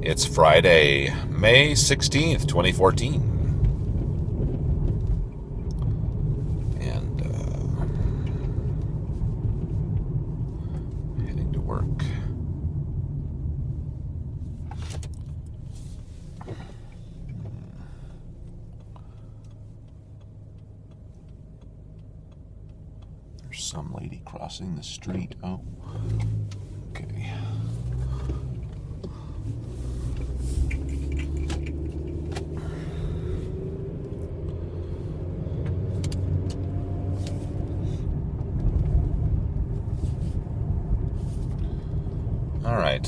It's Friday, May 16th, 2014. And heading to work. There's some lady crossing the street. Oh, okay. All right.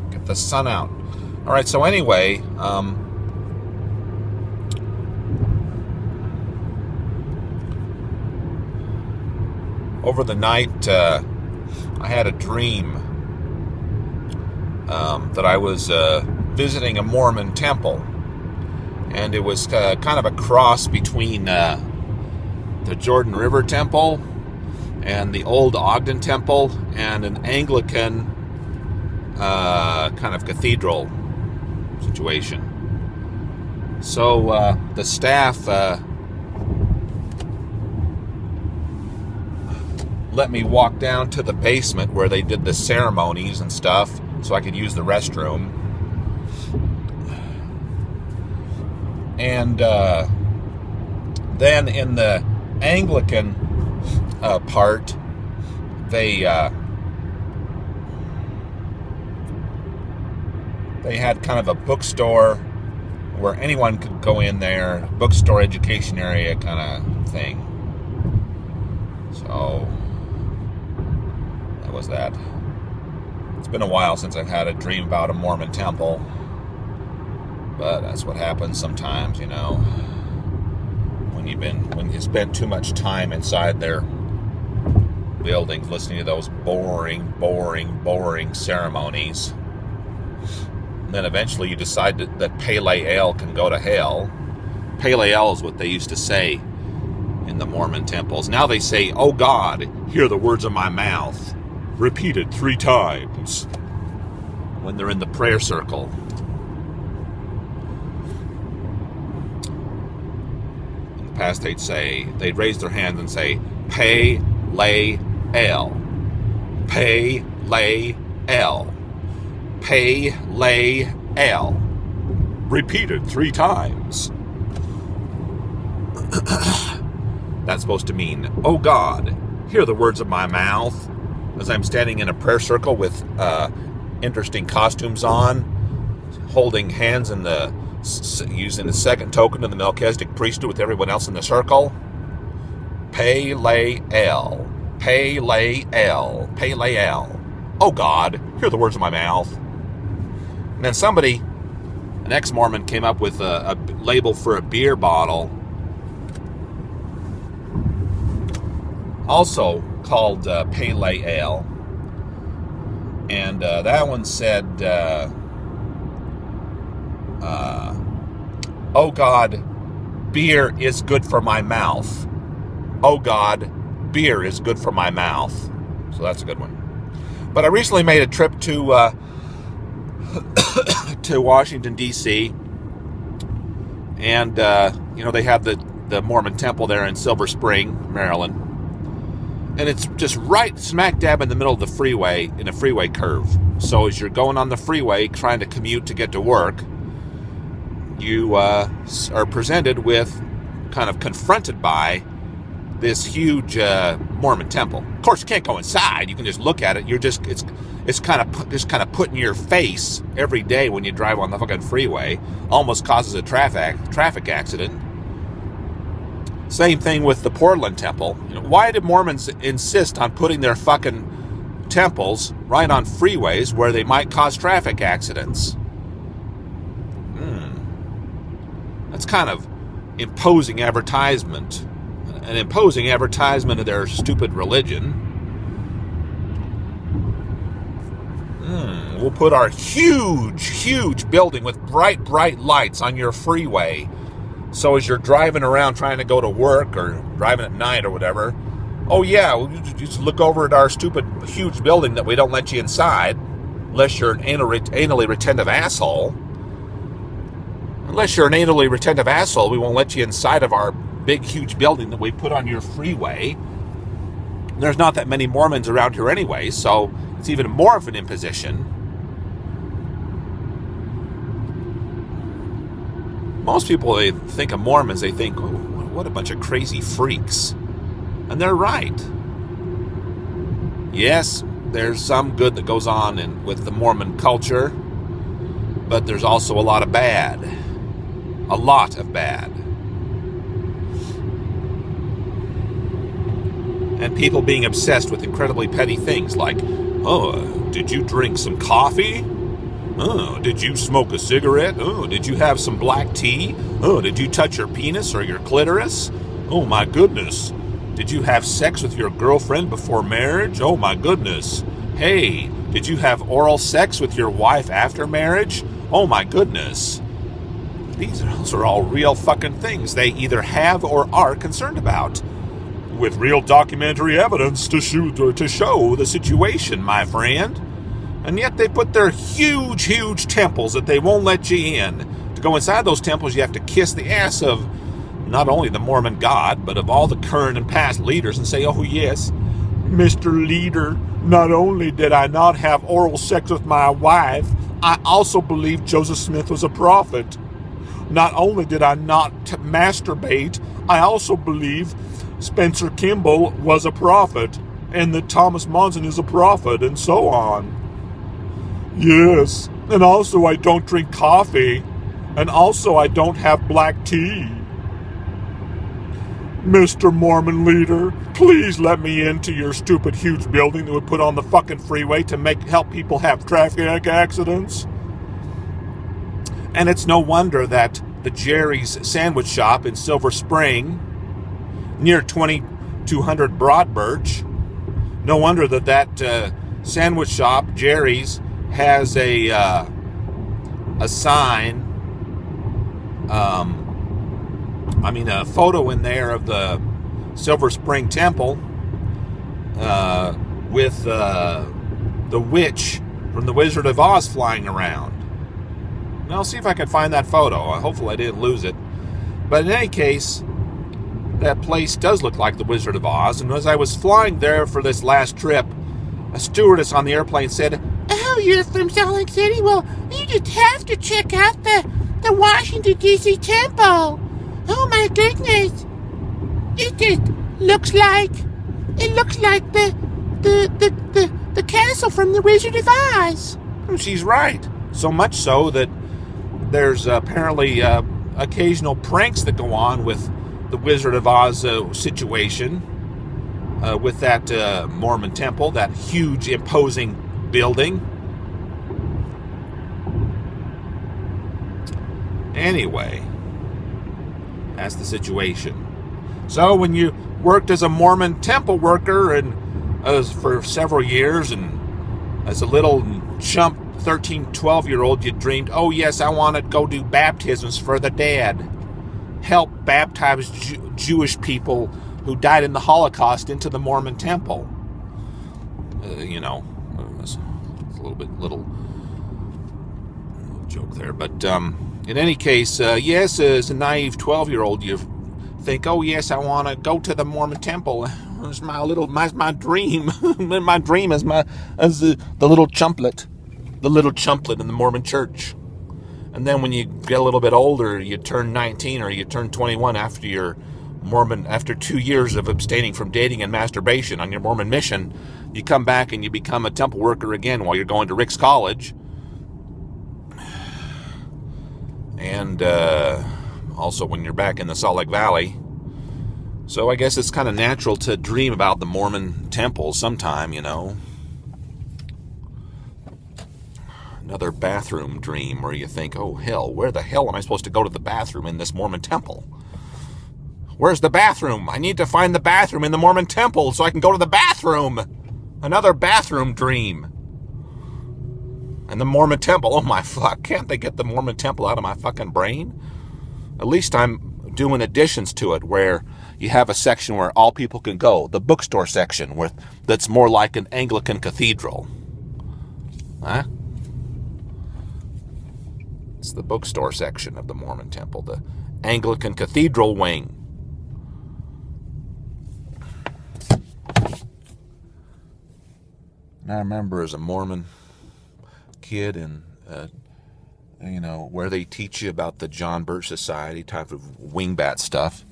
Get the sun out. All right, so anyway, over the night, I had a dream that I was visiting a Mormon temple, and it was kind of a cross between the Jordan River Temple and the old Ogden Temple and an Anglican kind of cathedral situation. So the staff let me walk down to the basement where they did the ceremonies and stuff so I could use the restroom. And then in the Anglican part, they had kind of a bookstore where anyone could go in there, bookstore education area kind of thing. So that was that. It's been a while since I've had a dream about a Mormon temple, but that's what happens sometimes, you know, when you spend too much time inside their buildings listening to those boring ceremonies. And then eventually you decide that Pale Ale can go to hell. Pale Ale is what they used to say in the Mormon temples. Now they say, "Oh God, hear the words of my mouth," repeated 3 times when they're in the prayer circle. In the past they'd raise their hands and say, Pale Ale, Pale Ale, Pale Ale, repeated 3 times. That's supposed to mean, "Oh God, hear the words of my mouth," as I'm standing in a prayer circle with interesting costumes on, holding hands in using the second token of the Melchizedek priesthood with everyone else in the circle. Pale Ale, Pale Ale, Pale Ale. "Oh God, hear the words of my mouth." And then an ex-Mormon, came up with a label for a beer bottle, also called Pale Ale, and that one said, "Oh God, beer is good for my mouth. Oh God, beer is good for my mouth." So that's a good one. But I recently made a trip to to Washington, D.C., and they have the Mormon Temple there in Silver Spring, Maryland. And it's just right smack dab in the middle of the freeway, in a freeway curve. So as you're going on the freeway, trying to commute to get to work, you are presented with, kind of confronted by, this huge Mormon temple. Of course, you can't go inside. You can just look at it. It's kind of put in your face every day when you drive on the fucking freeway. Almost causes a traffic accident. Same thing with the Portland Temple. Why do Mormons insist on putting their fucking temples right on freeways where they might cause traffic accidents? That's kind of imposing advertisement. An imposing advertisement of their stupid religion. We'll put our huge building with bright lights on your freeway. So as you're driving around trying to go to work or driving at night or whatever, oh yeah, we'll just look over at our stupid huge building that we don't let you inside, unless you're an anally retentive asshole. Unless you're an anally retentive asshole, we won't let you inside of our big, huge building that we put on your freeway. There's not that many Mormons around here anyway, so it's even more of an imposition. Most people, they think of Mormons, they think, oh, what a bunch of crazy freaks. And they're right. Yes, there's some good that goes on with the Mormon culture, but there's also a lot of bad. A lot of bad. And people being obsessed with incredibly petty things like, oh, did you drink some coffee? Oh, did you smoke a cigarette? Oh, did you have some black tea? Oh, did you touch your penis or your clitoris? Oh, my goodness. Did you have sex with your girlfriend before marriage? Oh, my goodness. Hey, did you have oral sex with your wife after marriage? Oh, my goodness. Those are all real fucking things they either have or are concerned about. With real documentary evidence to show the situation, my friend. And yet they put their huge temples that they won't let you in. To go inside those temples, you have to kiss the ass of not only the Mormon God, but of all the current and past leaders and say, oh yes, Mr. Leader, not only did I not have oral sex with my wife, I also believe Joseph Smith was a prophet. Not only did I not masturbate, I also believe Spencer Kimball was a prophet, and that Thomas Monson is a prophet, and so on. Yes, and also I don't drink coffee, and also I don't have black tea. Mr. Mormon Leader, please let me into your stupid huge building that would put on the fucking freeway to help people have traffic accidents. And it's no wonder that the Jerry's Sandwich Shop in Silver Spring, near 2200 Broad Birch, no wonder that sandwich shop, Jerry's, has a sign, a photo in there of the Silver Spring Temple with the witch from the Wizard of Oz flying around. And I'll see if I can find that photo. Hopefully I didn't lose it. But in any case, that place does look like the Wizard of Oz. And as I was flying there for this last trip, a stewardess on the airplane said, "Oh, you're from Salt Lake City? Well, you just have to check out the Washington, D.C. Temple. Oh, my goodness. It just looks like the castle from the Wizard of Oz." And she's right. So much so that there's apparently occasional pranks that go on with the Wizard of Oz situation with that Mormon Temple, that huge, imposing building. Anyway, that's the situation. So when you worked as a Mormon Temple worker and for several years, and as a little chump 13, 12-year-old, you dreamed, oh yes, I want to go do baptisms for the dead. Help baptize Jewish people who died in the Holocaust into the Mormon Temple. It's a little joke there. But in any case, yes, as a naive 12-year-old, you think, oh yes, I want to go to the Mormon Temple. It's my dream. My dream is the little chumplet. The little chumplet in the Mormon church. And then when you get a little bit older, you turn 19 or you turn 21 after 2 years of abstaining from dating and masturbation on your Mormon mission, you come back and you become a temple worker again while you're going to Rick's College. And also when you're back in the Salt Lake Valley. So I guess it's kind of natural to dream about the Mormon Temple sometime, Another bathroom dream where you think, oh hell, where the hell am I supposed to go to the bathroom in this Mormon Temple? Where's the bathroom? I need to find the bathroom in the Mormon Temple so I can go to the bathroom. Another bathroom dream. And the Mormon Temple, oh my fuck, can't they get the Mormon Temple out of my fucking brain? At least I'm doing additions to it where you have a section where all people can go. The bookstore section that's more like an Anglican cathedral. Huh? It's the bookstore section of the Mormon Temple, the Anglican cathedral wing. And I remember as a Mormon kid and where they teach you about the John Birch Society type of wingbat stuff.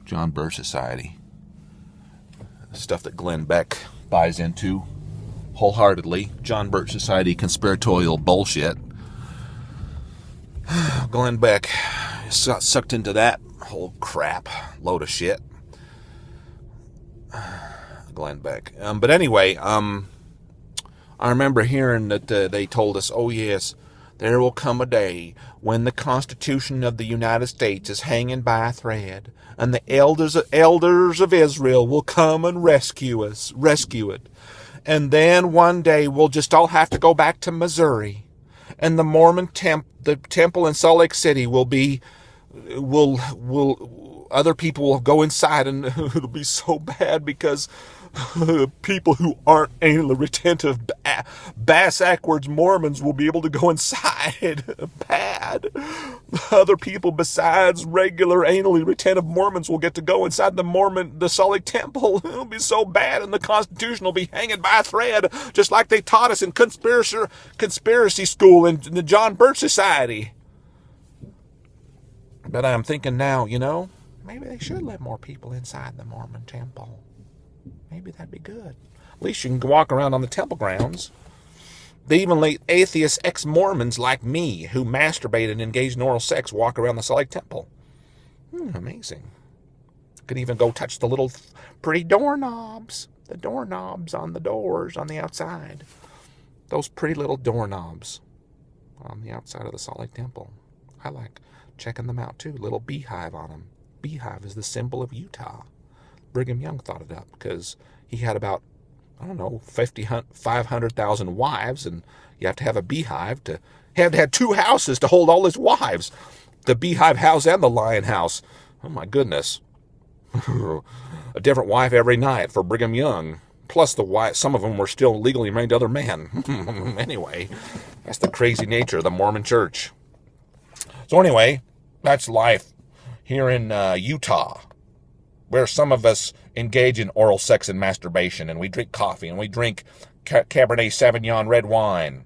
John Birch Society. Stuff that Glenn Beck buys into wholeheartedly. John Birch Society conspiratorial bullshit. Glenn Beck got sucked into that whole crap load of shit. Glenn Beck. But anyway, I remember hearing that they told us, oh yes, there will come a day when the Constitution of the United States is hanging by a thread, and the elders of Israel will come and rescue it. And then one day we'll just all have to go back to Missouri, and the Mormon the temple in Salt Lake City other people will go inside, and it'll be so bad because people who aren't anally retentive, bass-ackwards Mormons will be able to go inside. Bad. Other people besides regular anally retentive Mormons will get to go inside the Salt Lake Temple. It'll be so bad, and the Constitution will be hanging by a thread, just like they taught us in conspiracy school in the John Birch Society. But I'm thinking now, maybe they should let more people inside the Mormon Temple. Maybe that'd be good. At least you can walk around on the temple grounds. They even let atheist ex-Mormons like me, who masturbate and engage in oral sex, walk around the Salt Lake Temple. Amazing. Could even go touch the little pretty doorknobs. The doorknobs on the doors on the outside. Those pretty little doorknobs on the outside of the Salt Lake Temple. I like checking them out too. Little beehive on them. Beehive is the symbol of Utah. Brigham Young thought it up because he had about, 500,000 wives, and you have to have a beehive to have two houses to hold all his wives. The beehive house and the lion house. Oh my goodness. A different wife every night for Brigham Young. Plus some of them were still legally married to other men. Anyway, that's the crazy nature of the Mormon Church. So anyway, that's life here in Utah, where some of us engage in oral sex and masturbation, and we drink coffee, and we drink Cabernet Sauvignon red wine,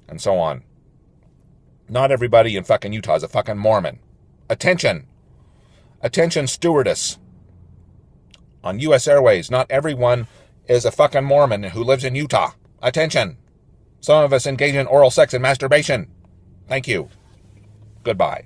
and so on. Not everybody in fucking Utah is a fucking Mormon. Attention! Attention, stewardess. On U.S. Airways, not everyone is a fucking Mormon who lives in Utah. Attention! Some of us engage in oral sex and masturbation. Thank you. Goodbye.